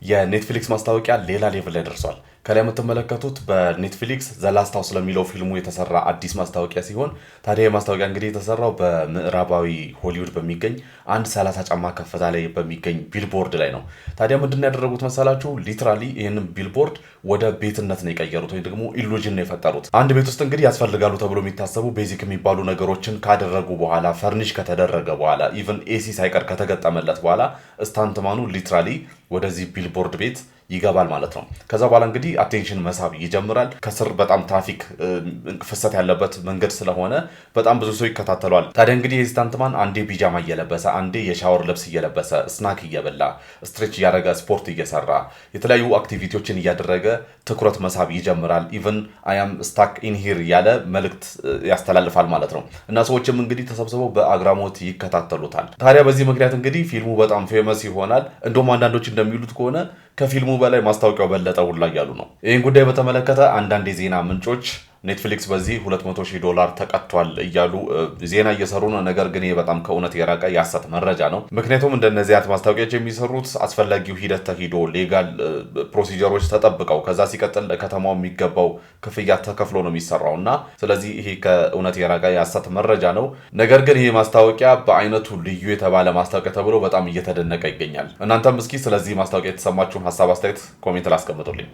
የኔትፍሊክስ ማስታወቂያ ሌላ ሌቭል ላይ ደርሷል። ከላይ የምትመለከቱት በኔትፍሊክስ ዘላስት ሃውስ ስለሚለው ፊልሙ የተሰራ አዲስ ማስታወቂያ ሲሆን ታዲያ የማስታወቂያ እንግዲህ የተሰራው በምዕራባዊ ሆሊውድ በሚገኝ አንድ 30 ጫማ ከፍታ ላይ በሚገኝ ቢልቦርድ ላይ ነው። ታዲያ ምንድን ያደረጉት መሰላችሁ? ሊትራሊ ይህንን ቢልቦርድ ወደ ቤትነት ነው የቀየሩት፣ ወይም ደግሞ ኢሉዥን ነው የፈጠሩት። አንድ ቤት ውስጥ እንግዲህ ያስፈልጋሉ ተብሎ የሚታሰቡ ቤዚክ የሚባሉ ነገሮችን ካደረጉ በኋላ ፈርኒሽ ከተደረገ በኋላ ኢቭን ኤሲ ሳይቀር ከተገጠመለት በኋላ ስታንትማኑ ሊትራሊ ወደዚህ ቢልቦርድ ቤት ይገባል ማለት ነው። ከዛ በኋላ እንግዲህ አቴንሽን መሳብ ይጀምራል። ከስር በጣም ትራፊክ ፍሰት ያለበት መንገድ ስለሆነ በጣም ብዙ ሰው ይከታተሏል። ታዲያ እንግዲህ የስታንትማን አንዴ ቢጃማ እየለበሰ አንዴ የሻወር ልብስ እየለበሰ ስናክ እየበላ ስትሬች እያደረገ ስፖርት እየሰራ የተለያዩ አክቲቪቲዎችን እያደረገ ትኩረት መሳብ ይጀምራል። ኢቭን አያም ስታክ ኢን ሂር እያለ መልእክት ያስተላልፋል ማለት ነው። እና ሰዎችም እንግዲህ ተሰብስበው በአግራሞት ይከታተሉታል። ታዲያ በዚህ ምክንያት እንግዲህ ፊልሙ በጣም ፌመስ ይሆናል። እንደውም አንዳንዶች እንደሚሉት ከሆነ ከፊልሙ በላይ ማስታወቂያው በለጠ ሁላ እያሉ ነው። ይህን ጉዳይ በተመለከተ አንዳንድ የዜና ምንጮች ኔትፍሊክስ በዚህ $200,000 ተቀጥቷል እያሉ ዜና እየሰሩ ነው። ነገር ግን ይህ በጣም ከእውነት የራቀ የሐሰት መረጃ ነው። ምክንያቱም እንደነዚህ አይነት ማስታወቂያዎች የሚሰሩት አስፈላጊው ሂደት ተሂዶ ሌጋል ፕሮሲጀሮች ተጠብቀው ከዛ ሲቀጥል ለከተማው የሚገባው ክፍያ ተከፍሎ ነው የሚሰራው እና ስለዚህ ይሄ ከእውነት የራቀ የሐሰት መረጃ ነው። ነገር ግን ይህ ማስታወቂያ በአይነቱ ልዩ የተባለ ማስታወቂያ ተብሎ በጣም እየተደነቀ ይገኛል። እናንተም እስኪ ስለዚህ ማስታወቂያ የተሰማችሁን ሀሳብ አስተያየት ኮሜንት ላይ አስቀምጡልኝ።